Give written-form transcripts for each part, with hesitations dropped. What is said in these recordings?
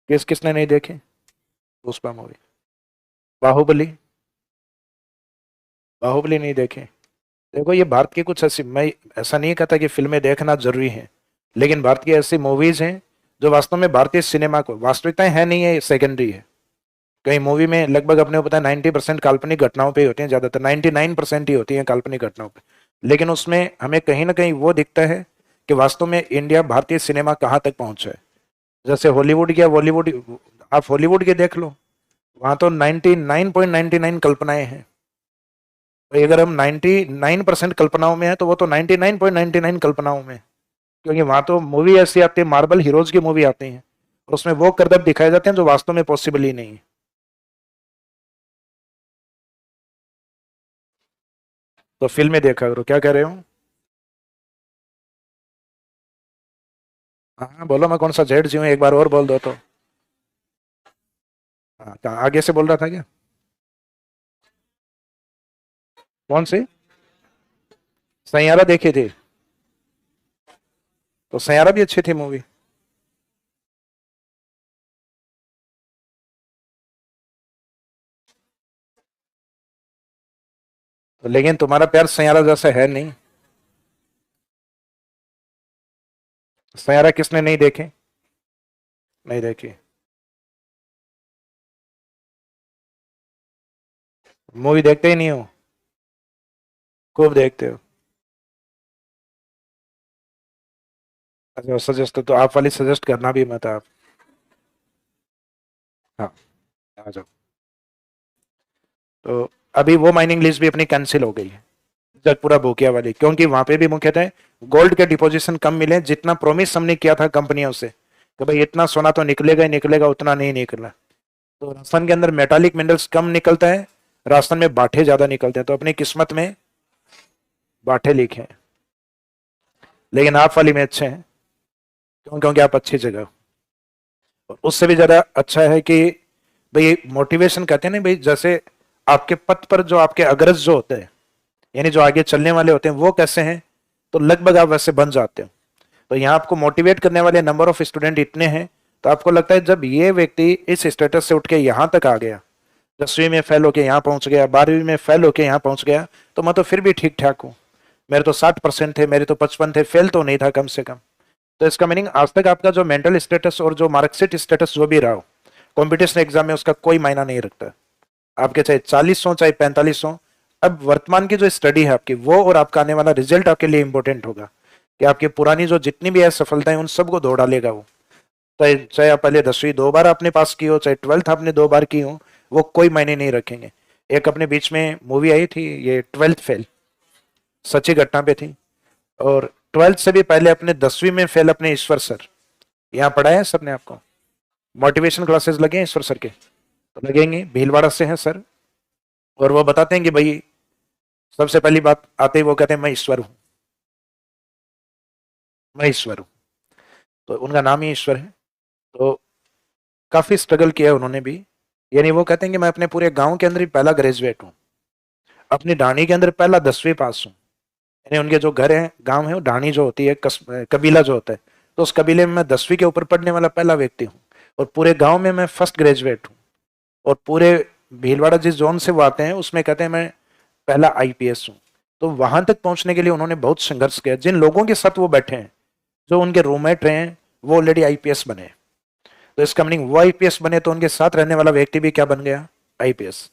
किसने नहीं देखे पुष्पा मूवी? बाहुबली? बाहुबली नहीं देखे? देखो ये भारत की कुछ ऐसी, मैं ऐसा नहीं कहता कि फिल्में देखना जरूरी है, लेकिन भारत की ऐसी मूवीज हैं जो वास्तव में भारतीय सिनेमा को, वास्तविकताएं है नहीं है, सेकेंडरी है। कई मूवी में लगभग अपने को पता है 90% काल्पनिक घटनाओं पे ही होती हैं, ज्यादातर 99% ही होती हैं काल्पनिक घटनाओं पे। लेकिन उसमें हमें कहीं ना कहीं वो दिखता है कि वास्तव में इंडिया, भारतीय सिनेमा कहाँ तक पहुंचा है। जैसे हॉलीवुड या बॉलीवुड, आप हॉलीवुड के देख लो, वहां तो 99.99 कल्पनाएं हैं। तो अगर हम 99% कल्पनाओं में है, तो वो तो 99.99 कल्पनाओं में है। क्योंकि वहां तो मूवी ऐसी आती है, मार्बल हीरोज की मूवी आती है, और उसमें वो करतब दिखाए जाते हैं जो वास्तव में पॉसिबल ही नहीं है। तो फिल्में देखा करो, क्या कह रहे हो? हाँ बोलो, मैं कौन सा जेड जी हूँ, एक बार और बोल दो तो। हाँ, कहाँ आगे से बोल रहा था क्या? कौन सी? सैयारा देखी थी? तो सैयारा भी अच्छी थी मूवी। तो लेकिन तुम्हारा प्यार सैयारा जैसा है नहीं। सैयारा किसने नहीं देखे? नहीं देखी? मूवी देखते ही नहीं हो? खूब देखते हो? अच्छा सजेस्ट, तो आप वाली सजेस्ट करना भी मत आप। हाँ, आ जाओ। तो अभी वो माइनिंग लिस्ट भी अपनी कैंसिल हो गई है, जगपुरा भूकिया वाली, क्योंकि वहां पे भी मुख्यतः गोल्ड के डिपोजिशन कम मिले, जितना प्रोमिस हमने किया था कंपनियों से कि भाई इतना सोना तो निकलेगा ही निकलेगा, उतना नहीं निकला। तो राजस्थान के अंदर मेटालिक मिनरल्स कम निकलता है, राजस्थान में बाठे ज्यादा निकलते हैं, तो अपनी किस्मत में बाठे लिखे हैं। लेकिन आप वाली में अच्छे हैं, क्यों? क्योंकि आप अच्छी जगह हो। और उससे भी ज्यादा अच्छा है कि भाई मोटिवेशन कहते हैं ना भाई, जैसे आपके पथ पर जो आपके अग्रज जो होते हैं, यानी जो आगे चलने वाले होते हैं, वो कैसे हैं, तो लगभग आप वैसे बन जाते हो। तो यहाँ आपको मोटिवेट करने वाले नंबर ऑफ स्टूडेंट इतने हैं, तो आपको लगता है जब ये व्यक्ति इस स्टेटस से उठ के यहाँ तक आ गया, 10वीं में फेल होके यहाँ पहुंच गया, 12वीं में फेल होके यहाँ पहुंच गया, तो मैं तो फिर भी ठीक ठाक हूँ। मेरे तो 60% थे, मेरे तो 55 थे, फेल तो नहीं था कम से कम। तो इसका मीनिंग आज तक आपका जो मेंटल स्टेटस और जो मार्कशीट स्टेटस जो भी रहा हो, कॉम्पिटिशन एग्जाम में उसका कोई मायना नहीं रखता। आपके चाहे 40 हो चाहे 45 हो, अब वर्तमान की जो स्टडी है आपकी वो, और आपका आने वाला रिजल्ट आपके लिए इंपॉर्टेंट होगा, कि आपकी पुरानी जो जितनी भी असफलताएं उन सबको दो डालेगा वो। चाहे चाहे आप पहले 10वीं 2 बार आपने पास की हो, चाहे 12th आपने 2 बार की हो, वो कोई मायने नहीं रखेंगे। एक अपने बीच में मूवी आई थी, ये 12th फेल, सच्ची घटना पे थी। और 12th से भी पहले अपने 10वीं में फेल अपने ईश्वर सर, यहाँ पढ़ाया है सबने आपको? मोटिवेशन क्लासेस लगे हैं ईश्वर सर के? तो लगेंगे, भीलवाड़ा से हैं सर। और वो बताते हैं कि भाई सबसे पहली बात आते ही वो कहते हैं मैं ईश्वर हूं, मैं ईश्वर हूं। तो उनका नाम ही ईश्वर है। तो काफी स्ट्रगल किया है उन्होंने भी। यानी वो कहते हैं कि मैं अपने पूरे गांव के अंदर ही पहला ग्रेजुएट हूँ, अपनी ढाणी के अंदर पहला 10वीं पास हूँ। यानी उनके जो घर है, गांव है, वो ढाणी जो होती है, कबीला जो होता है, तो उस कबीले में मैं 10वीं के ऊपर पढ़ने वाला पहला व्यक्ति हूँ। और पूरे गांव में मैं फर्स्ट ग्रेजुएट हूँ। और पूरे भीलवाड़ा जिस जोन से वो आते हैं उसमें कहते हैं मैं पहला आईपीएस हूँ। तो वहां तक पहुंचने के लिए उन्होंने बहुत संघर्ष किया। जिन लोगों के साथ वो बैठे हैं, जो उनके रूममेट रहे हैं, वो ऑलरेडी आईपीएस बने। तो इसका मीनिंग वो आईपीएस बने, तो उनके साथ रहने वाला व्यक्ति भी क्या बन गया? आईपीएस।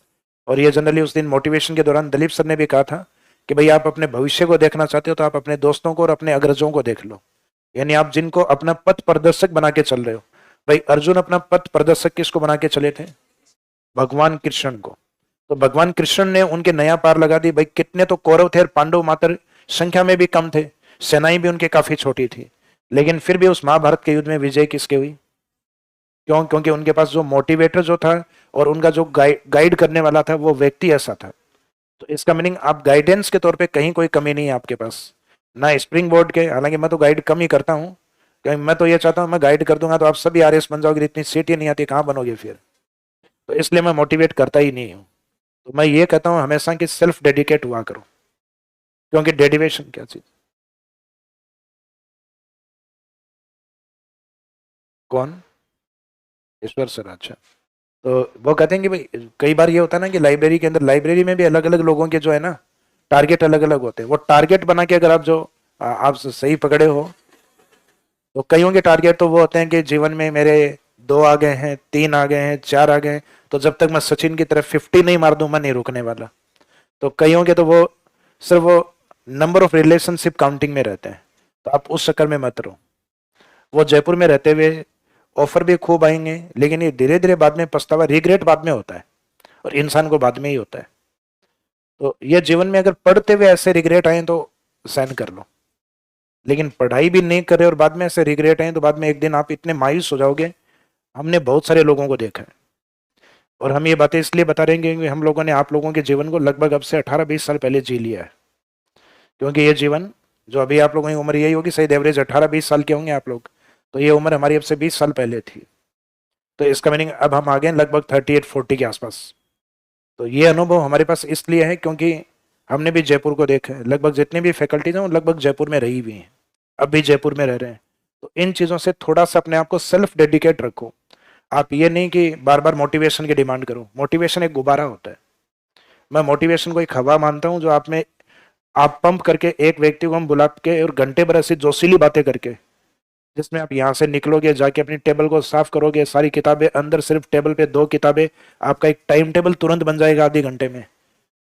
और ये जनरली उस दिन मोटिवेशन के दौरान दलीप सर ने भी कहा था कि भाई आप अपने भविष्य को देखना चाहते हो तो आप अपने दोस्तों को और अपने अग्रजों को देख लो। यानी आप जिनको अपना पथ प्रदर्शक बना के चल रहे हो, भाई अर्जुन अपना पथ प्रदर्शक किसको बना के चले थे? भगवान कृष्ण को। तो भगवान कृष्ण ने उनके नया पार लगा दी। भाई कितने तो कौरव थे और पांडव मात्र संख्या में भी कम थे, सेनाएं भी उनके काफी छोटी थी, लेकिन फिर भी उस महाभारत के युद्ध में विजय किसके हुई? क्यों? क्योंकि उनके पास जो मोटिवेटर जो था, और उनका जो गाइड करने वाला था, वो व्यक्ति ऐसा था। तो इसका मीनिंग आप गाइडेंस के तौर पे कहीं कोई कमी नहीं है आपके पास, ना स्प्रिंग बोर्ड के। हालांकि मैं तो गाइड कम ही करता हूँ, क्योंकि मैं तो ये चाहता हूँ मैं गाइड कर दूंगा तो आप सभी आरएस बन जाओगे, इतनी सीट ही नहीं आती, कहाँ बनोगे फिर? तो इसलिए मैं मोटिवेट करता ही नहीं हूँ। तो मैं ये कहता हूँ हमेशा कि सेल्फ डेडिकेट हुआ करो। क्योंकि डेडिकेशन क्या चीज? कौन? ईश्वर सर, अच्छा। तो वो कहते हैं कि भाई कई बार ये होता है ना कि लाइब्रेरी के अंदर, लाइब्रेरी में भी अलग अलग लोगों के जो है ना टारगेट अलग अलग होते हैं। वो टारगेट बना के अगर आप जो आप सही पकड़े हो, तो कईयों के टारगेट तो वो होते हैं कि जीवन में मेरे 2 आ गए हैं, 3 आ गए हैं, 4 आ गए हैं, तो जब तक मैं सचिन की तरफ 50 नहीं मार दूं मैं नहीं रुकने वाला। तो कईयों के तो वो सिर्फ वो नंबर ऑफ रिलेशनशिप काउंटिंग में रहते हैं। तो आप उस चक्कर में मत रहो। वो जयपुर में रहते हुए ऑफर भी खूब आएंगे, लेकिन ये धीरे धीरे बाद में पछतावा, रिग्रेट बाद में होता है, और इंसान को बाद में ही होता है। तो ये जीवन में अगर पढ़ते हुए ऐसे रिग्रेट आए तो सहन कर लो, लेकिन पढ़ाई भी नहीं करे और बाद में ऐसे रिग्रेट आए तो बाद में एक दिन आप इतने मायूस हो जाओगे। हमने बहुत सारे लोगों को देखा है, और हम ये बातें इसलिए बता रहे हैं क्योंकि हम लोगों ने आप लोगों के जीवन को लगभग अब से 18-20 साल पहले जी लिया है। क्योंकि ये जीवन जो अभी आप लोगों की उम्र यही होगी, शायद एवरेज 18-20 साल के होंगे आप लोग, तो ये उम्र हमारी अब से 20 साल पहले थी। तो इसका मीनिंग अब हम आ गए लगभग 38-40 के आसपास। तो ये अनुभव हमारे पास इसलिए है क्योंकि हमने भी जयपुर को देखा है। लगभग जितनी भी फैकल्टीज हैं वो लगभग जयपुर में रही हुई हैं, अब भी जयपुर में रह रहे हैं। तो इन चीज़ों से थोड़ा सा अपने आप को सेल्फ डेडिकेट रखो। आप ये नहीं कि बार बार मोटिवेशन की डिमांड करो। मोटिवेशन एक गुब्बारा होता है। मैं मोटिवेशन को एक हवा मानता हूँ जो आप में, आप पंप करके एक व्यक्ति को हम बुला के और घंटे भर ऐसी जोशीली बातें करके, जिसमें आप यहाँ से निकलोगे, जाके अपनी टेबल को साफ करोगे, सारी किताबें अंदर, सिर्फ टेबल पे 2 किताबें, आपका एक टाइम टेबल तुरंत बन जाएगा आधे घंटे में,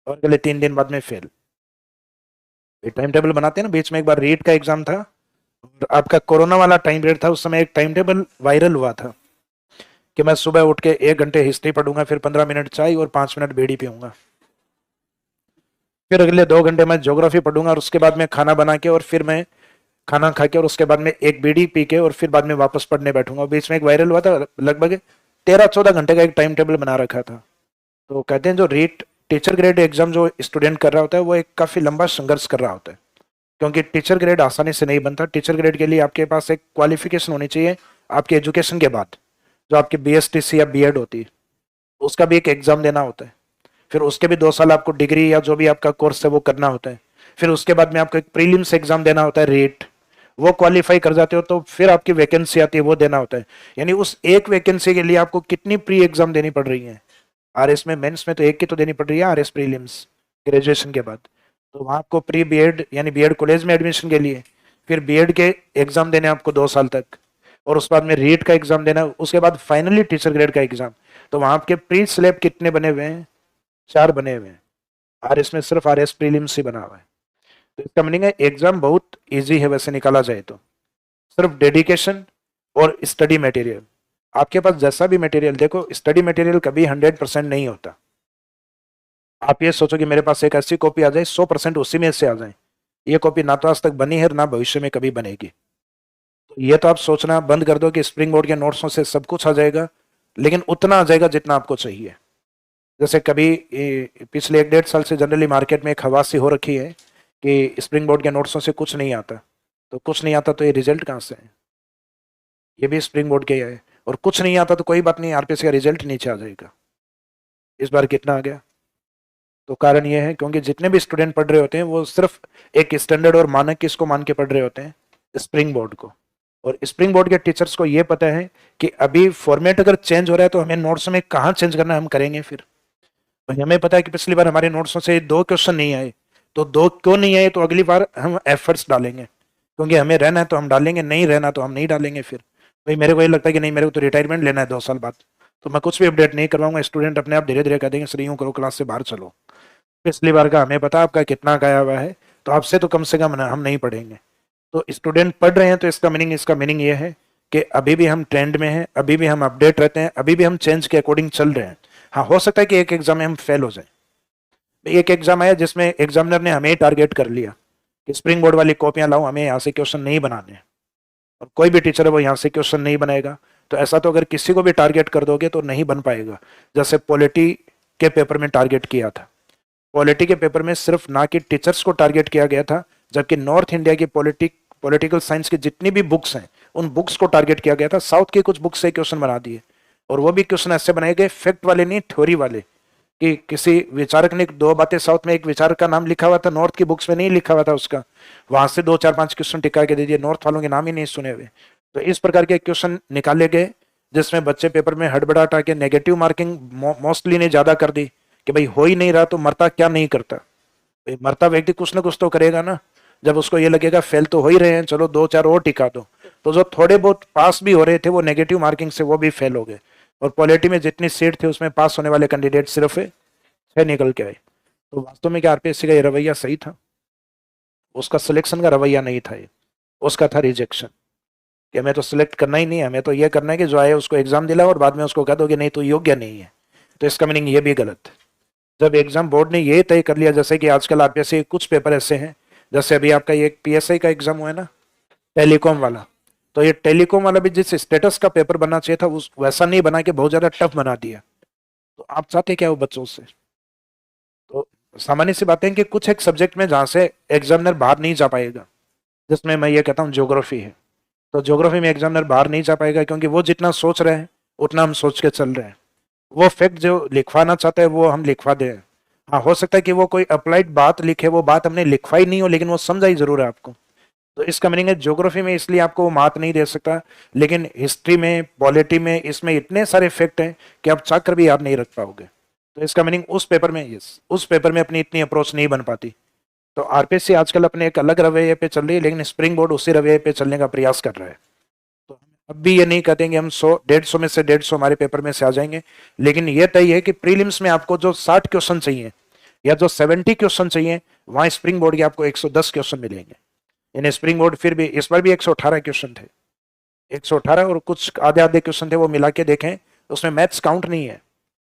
और अगले 3 दिन बाद में फेल। ये टाइम टेबल बनाते हैं ना, बीच में एक बार रीट का एग्जाम था, और आपका कोरोना वाला टाइम पीरियड था, उस समय एक टाइम टेबल वायरल हुआ था कि मैं सुबह उठ के 1 घंटे हिस्ट्री पढ़ूंगा, फिर 15 मिनट चाय और 5 मिनट बीड़ी पीऊंगा, फिर अगले 2 घंटे मैं ज्योग्राफी पढ़ूंगा, और उसके बाद में खाना बना के, और फिर मैं खाना खा के, और उसके बाद में एक बीड़ी पी के, और फिर बाद में वापस पढ़ने बैठूंगा। बीच में एक वायरल हुआ था, लगभग 13-14 घंटे का एक टाइम टेबल बना रखा था। तो कहते हैं जो रीट टीचर ग्रेड एग्जाम जो स्टूडेंट कर रहा होता है वो एक काफी लंबा संघर्ष कर रहा होता है, क्योंकि टीचर ग्रेड आसानी से नहीं बनता। टीचर ग्रेड के लिए आपके पास एक क्वालिफिकेशन होनी चाहिए आपके एजुकेशन के बाद, जो आपकी बीएसटीसी या बीएड होती है, उसका भी एक एग्जाम देना होता है। फिर उसके भी 2 साल आपको डिग्री या जो भी आपका कोर्स है वो करना होता है। फिर उसके बाद में आपको एक प्रीलिम्स एग्जाम देना होता है रीट, वो क्वालिफाई कर जाते हो तो फिर आपकी वैकेंसी आती है, वो देना होता है। यानी उस एक वैकेंसी के लिए आपको कितनी प्री एग्जाम देनी पड़ रही है। आरएस में, मेंस में तो एक की तो देनी पड़ रही है, आरएस प्रीलिम्स ग्रेजुएशन के बाद। तो वहाँ आपको प्री बीएड यानी बीएड कॉलेज में एडमिशन के लिए फिर बीएड के एग्जाम देने आपको 2 साल तक, और उस बाद में रीट का एग्जाम देना, उसके बाद फाइनली टीचर ग्रेड का एग्जाम। तो वहाँ आपके प्री स्लैब कितने बने हुए हैं? 4 बने हुए हैं। आरएस में सिर्फ आरएस प्रीलिम्स ही बना हुआ है। तो इसका मीनिंग है एग्जाम बहुत ईजी है वैसे निकाला जाए तो, सिर्फ डेडिकेशन और स्टडी मटेरियल। आपके पास जैसा भी मटेरियल, देखो स्टडी मटेरियल कभी 100% नहीं होता। आप ये सोचो कि मेरे पास एक ऐसी कॉपी आ जाए 100% उसी में से आ जाए, ये कॉपी ना तो आज तक बनी है ना भविष्य में कभी बनेगी। तो ये तो आप सोचना बंद कर दो कि स्प्रिंग बोर्ड के नोट्सों से सब कुछ आ जाएगा, लेकिन उतना आ जाएगा जितना आपको चाहिए। जैसे कभी पिछले 1-1.5 साल से जनरली मार्केट में एक हवा सी हो रखी है कि स्प्रिंग बोर्ड के नोट्सों से कुछ नहीं आता। तो कुछ नहीं आता तो ये रिजल्ट कहाँ से है? ये भी स्प्रिंग बोर्ड के ही है। और कुछ नहीं आता तो कोई बात नहीं, आरपीएससी का रिजल्ट नीचे आ जाएगा। इस बार कितना आ गया? तो कारण ये है क्योंकि जितने भी स्टूडेंट पढ़ रहे होते हैं वो सिर्फ एक स्टैंडर्ड और मानक किसको मान के पढ़ रहे होते हैं? स्प्रिंग बोर्ड को। और स्प्रिंग बोर्ड के टीचर्स को ये पता है कि अभी फॉर्मेट अगर चेंज हो रहा है तो हमें नोट्स में कहाँ चेंज करना है हम करेंगे। फिर तो हमें पता है कि पिछली बार हमारे नोट्सों से 2 क्वेश्चन नहीं आए, तो 2 क्यों नहीं आए, तो अगली बार हम एफर्ट्स डालेंगे, क्योंकि हमें रहना है तो हम डालेंगे, नहीं रहना तो हम नहीं डालेंगे। फिर भाई मेरे को ये लगता है कि नहीं, मेरे को तो रिटायरमेंट लेना है 2 साल बाद, तो मैं कुछ भी अपडेट नहीं करवाऊंगा। स्टूडेंट अपने आप धीरे धीरे कह देंगे सर यूं करो, क्लास से बाहर चलो। पिछली बार का हमें पता आपका कितना गया हुआ है, तो आपसे तो कम से कम हम नहीं पढ़ेंगे। तो स्टूडेंट पढ़ रहे हैं तो इसका मीनिंग ये है कि अभी भी हम ट्रेंड में हैं, अभी भी हम अपडेट रहते हैं, अभी भी हम चेंज के अकॉर्डिंग चल रहे हैं। हाँ, हो सकता है कि एक एग्जाम में हम फेल हो जाए। एक एग्जाम आया जिसमें एग्जामिनर ने हमें टारगेट कर लिया कि स्प्रिंग बोर्ड वाली कॉपियां लाओ, हमें यहाँ से क्वेश्चन नहीं बनाने हैं, और कोई भी टीचर है वो यहाँ से क्वेश्चन नहीं बनाएगा। तो ऐसा तो अगर किसी को भी टारगेट कर दोगे तो नहीं बन पाएगा। जैसे पॉलिटी के पेपर में टारगेट किया था, पॉलिटी के पेपर में सिर्फ ना कि टीचर्स को टारगेट किया गया था, जबकि नॉर्थ इंडिया की पॉलिटिकल साइंस की जितनी भी बुक्स हैं उन बुक्स को टारगेट किया गया था। साउथ की कुछ बुक्स से क्वेश्चन बना दिए, और वो भी क्वेश्चन ऐसे बनाए गए फैक्ट वाले नहीं, थ्योरी वाले, कि किसी विचारक ने 2 बातें, साउथ में एक विचारक का नाम लिखा हुआ था, नॉर्थ की बुक्स में नहीं लिखा हुआ था उसका, वहां से 2-4-5 क्वेश्चन टिका के दे दिए, नॉर्थ वालों के नाम ही नहीं सुने हुए। तो इस प्रकार के क्वेश्चन निकाले गए जिसमें बच्चे पेपर में हड़बड़ाहट आके नेगेटिव मार्किंग मोस्टली ने ज्यादा कर दी कि भाई हो ही नहीं रहा तो मरता क्या नहीं करता। भाई मरता व्यक्ति कुछ ना कुछ तो करेगा ना। जब उसको ये लगेगा फेल तो हो ही रहे हैं, चलो 2-4 और टिका दो, तो जो थोड़े बहुत पास भी हो रहे थे वो नेगेटिव मार्किंग से वो भी फेल हो गए। और पॉलिटी में जितनी सीट थी उसमें पास होने वाले कैंडिडेट सिर्फ 6 निकल के आए। तो वास्तव में क्या आरपीएससी का ये रवैया सही था? उसका सिलेक्शन का रवैया नहीं था ये, उसका था रिजेक्शन कि हमें तो सिलेक्ट करना ही नहीं है, हमें तो ये करना है कि जो आए उसको एग्जाम दिलाओ और बाद में उसको कह दो कि नहीं तो योग्य नहीं है। तो इसका मीनिंग ये भी गलत है। जब एग्जाम बोर्ड ने ये तय कर लिया, जैसे कि आजकल आरपीएससी कुछ पेपर ऐसे हैं, जैसे अभी आपका ये पीएसआई का एग्जाम हुआ है ना, टेलीकॉम वाला, तो ये टेलीकॉम वाला भी जिस स्टेटस का पेपर बनना चाहिए था उस वैसा नहीं बना के बहुत ज्यादा टफ बना दिया। तो आप चाहते क्या हो बच्चों से? तो सामान्य सी बातें कि कुछ एक सब्जेक्ट में जहां से एग्जामिनर बाहर नहीं जा पाएगा, जिसमें मैं ये कहता हूँ ज्योग्राफी है, तो ज्योग्राफी में एग्जामिनर बाहर नहीं जा पाएगा क्योंकि वो जितना सोच रहे हैं उतना हम सोच के चल रहे हैं। वो फैक्ट जो लिखवाना चाहते हैं वो हम लिखवा दें। हाँ, हो सकता है कि वो कोई अप्लाइड बात लिखे, वो बात हमने लिखवाई नहीं हो लेकिन वो समझाई जरूर है आपको। तो इसका मीनिंग है ज्योग्राफी में इसलिए आपको वो मार्क नहीं दे सकता, लेकिन हिस्ट्री में, पॉलिटी में, इसमें इतने सारे फैक्ट हैं कि आप चाहकर भी याद नहीं रख पाओगे। तो इसका मीनिंग उस पेपर में, उस पेपर में अपनी इतनी अप्रोच नहीं बन पाती। तो आरपीएससी आजकल अपने एक अलग रवैये पे चल रही है, लेकिन स्प्रिंग बोर्ड उसी रवैये पे चलने का प्रयास कर रहा है। तो अब भी ये नहीं कहते कि हम 100-150 में से 150 हमारे पेपर में से आ जाएंगे, लेकिन ये तय है कि प्रीलिम्स में आपको जो 60 क्वेश्चन चाहिए या जो 70 क्वेश्चन चाहिए, वहां स्प्रिंग बोर्ड के आपको 110 क्वेश्चन मिलेंगे। इन स्प्रिंग बोर्ड फिर भी इस बार भी 118 क्वेश्चन थे, 118 और कुछ आधे आधे क्वेश्चन थे, वो मिला के देखें उसमें मैथ्स काउंट नहीं है,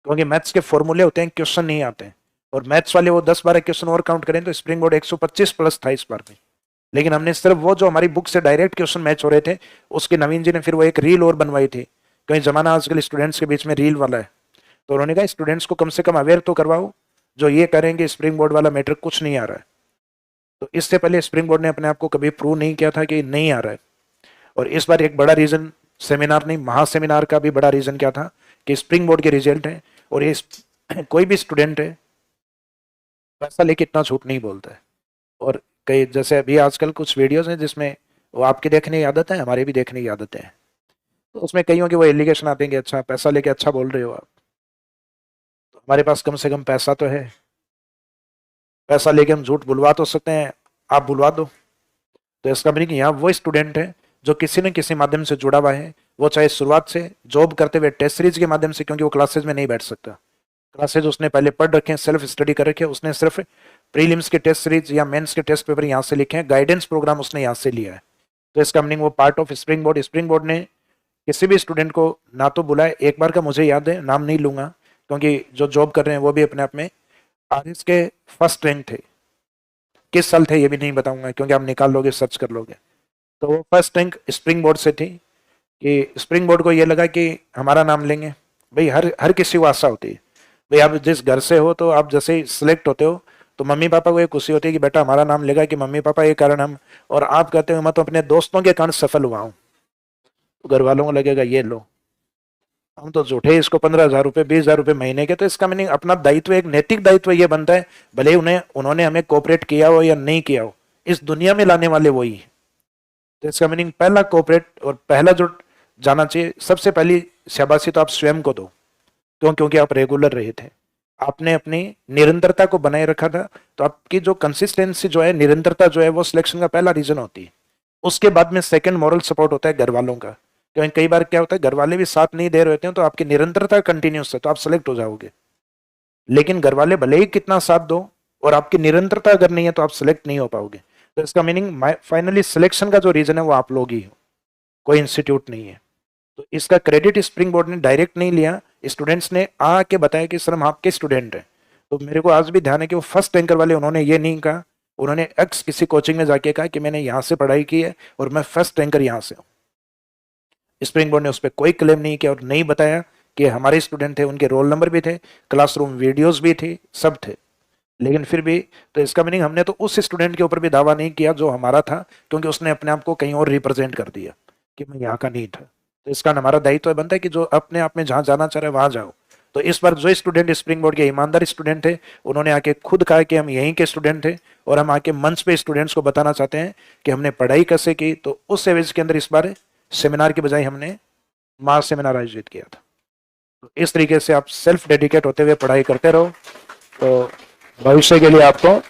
क्योंकि मैथ्स के फॉर्मूले होते हैं, क्वेश्चन नहीं आते हैं। और मैथ्स वाले वो 10-12 क्वेश्चन और काउंट करें तो स्प्रिंग बोर्ड 125 प्लस था इस बार में। लेकिन हमने सिर्फ वो जो हमारी बुक से डायरेक्ट क्वेश्चन मैच हो रहे थे, उसके नवीन जी ने फिर वो एक रील और बनवाई थी, कहीं जमाना आजकल स्टूडेंट्स के बीच में रील वाला है, तो उन्होंने कहा स्टूडेंट्स को कम से कम अवेयर तो करवाओ, जो ये करेंगे स्प्रिंग बोर्ड वाला मैटर कुछ नहीं आ रहा है। तो इससे पहले स्प्रिंग बोर्ड ने अपने आप को कभी प्रूव नहीं किया था कि नहीं आ रहा है। और इस बार एक बड़ा रीजन, सेमिनार नहीं महासेमिनार का भी बड़ा रीजन क्या था कि स्प्रिंग बोर्ड के रिजल्ट है, और ये कोई भी स्टूडेंट है पैसा लेके इतना झूठ नहीं बोलता है। और कई जैसे अभी आजकल कुछ वीडियोस हैं जिसमें वो आपकी देखने की आदत है, हमारी भी देखने की आदत है, तो उसमें कईयों के वो एलिगेशन आते हैं कि अच्छा पैसा लेके अच्छा बोल रहे हो आप, तो हमारे पास कम से कम पैसा तो है, पैसा लेके हम झूठ बुलवा तो सकते हैं, आप बुलवा दो। तो इसका मीनिंग यहाँ वो स्टूडेंट है जो किसी न किसी माध्यम से जुड़ा हुआ है, वो चाहे शुरुआत से जॉब करते हुए टेस्ट सीरीज के माध्यम से, क्योंकि वो क्लासेज में नहीं बैठ सकता, क्लासेज उसने पहले पढ़ रखे हैं, सेल्फ स्टडी कर रखे हैं, उसने सिर्फ प्रीलिम्स के टेस्ट सीरीज या मेंस के टेस्ट पेपर यहाँ से लिखे हैं, गाइडेंस प्रोग्राम उसने यहाँ से लिया है। तो इसका मीनिंग वो part of spring board. Spring board ने किसी भी स्टूडेंट को ना तो बुलाए, एक बार का मुझे याद है, नाम नहीं लूंगा क्योंकि जो जॉब कर रहे हैं वो भी अपने आप में आरएस के फर्स्ट रैंक थे, किस साल थे ये भी नहीं बताऊंगा क्योंकि आप निकाल लोगे, सर्च कर लोगे। तो वो फर्स्ट रैंक स्प्रिंग बोर्ड से थी कि स्प्रिंग बोर्ड को ये लगा कि हमारा नाम लेंगे। भाई हर हर किसी को आशा होती है, भाई आप जिस घर से हो तो आप जैसे ही सिलेक्ट होते हो तो मम्मी पापा को ये खुशी होती है कि बेटा हमारा नाम लेगा, कि मम्मी पापा ये कारण हम, और आप कहते हो मैं तो अपने दोस्तों के कारण सफल हुआ हूँ, तो घर वालों को लगेगा ये लो हम तो झूठे इसको 15,000 रुपए 20,000 रुपए महीने के। तो इसका मीनिंग अपना दायित्व, एक नैतिक दायित्व ये बनता है, भले उन्होंने हमें कोऑपरेट किया हो या नहीं किया हो, इस दुनिया में लाने वाले वही है। तो इसका मीनिंग पहला कोऑपरेट और पहला जो जाना चाहिए, सबसे पहली शाबाशी तो आप स्वयं को दो, क्योंकि आप रेगुलर रहे थे, आपने अपनी निरंतरता को बनाए रखा था। तो आपकी जो कंसिस्टेंसी जो है, निरंतरता जो है, वो सिलेक्शन का पहला रीजन होती है। उसके बाद में सेकंड मॉरल सपोर्ट होता है घर वालों का, क्योंकि कई बार क्या होता है घर वाले भी साथ नहीं दे रहे होते हैं, तो आपकी निरंतरता कंटिन्यूस है तो आप सेलेक्ट हो जाओगे। लेकिन घर वाले भले ही कितना साथ दो और आपकी निरंतरता अगर नहीं है तो आप सिलेक्ट नहीं हो पाओगे। तो इसका मीनिंग फाइनली सिलेक्शन का जो रीजन है वो आप लोग ही हो, कोई इंस्टीट्यूट नहीं है। तो इसका क्रेडिट स्प्रिंग बोर्ड ने डायरेक्ट नहीं लिया, स्टूडेंट्स ने आके बताया कि सर हम आपके स्टूडेंट हैं। तो मेरे को आज भी ध्यान है कि वो फर्स्ट रैंकर वाले उन्होंने ये नहीं कहा, उन्होंने एक्स किसी कोचिंग में जाके कहा कि मैंने यहाँ से पढ़ाई की है और मैं फर्स्ट रैंकर यहाँ से हूँ। स्प्रिंग बोर्ड ने उस पर कोई क्लेम नहीं किया और नहीं बताया कि हमारे स्टूडेंट थे, उनके रोल नंबर भी थे, क्लासरूम वीडियोस भी थी, सब थे। लेकिन फिर भी, तो इसका मीनिंग हमने तो उस स्टूडेंट के ऊपर भी दावा नहीं किया जो हमारा था, क्योंकि उसने अपने आप को कहीं और रिप्रेजेंट कर दिया कि मैं यहाँ का नहीं था। तो इसका हमारा दायित्व बनता है कि जो अपने आप में जहाँ जाना चाह रहे हैं वहां जाओ। तो इस बार जो स्टूडेंट स्प्रिंग बोर्ड के ईमानदार स्टूडेंट थे, उन्होंने आके खुद कहा कि हम यहीं के स्टूडेंट थे और हम आके मंच पे स्टूडेंट्स को बताना चाहते हैं कि हमने पढ़ाई कैसे की। तो उस एवज के अंदर इस बार सेमिनार के बजाय हमने मास सेमिनार आयोजित किया था। तो इस तरीके से आप सेल्फ डेडिकेट होते हुए पढ़ाई करते रहो, तो भविष्य के लिए आपको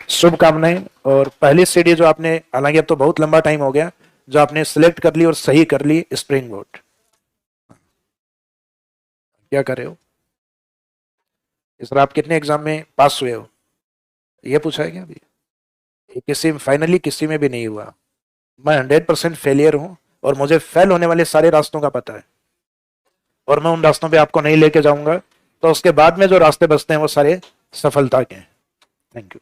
शुभकामनाएं। और पहली सीढ़ी जो आपने, हालांकि अब तो बहुत लंबा टाइम हो गया, जो आपने सिलेक्ट कर ली और सही कर ली, स्प्रिंग बोर्ड। क्या कर रहे हो इस बार? आप कितने एग्जाम में पास हुए हो ये पूछा है क्या अभी? किसी फाइनली किसी में भी नहीं हुआ। मैं 100% फेलियर हूं और मुझे फेल होने वाले सारे रास्तों का पता है, और मैं उन रास्तों पे आपको नहीं लेके जाऊंगा। तो उसके बाद में जो रास्ते बचते हैं वो सारे सफलता के हैं। Thank you.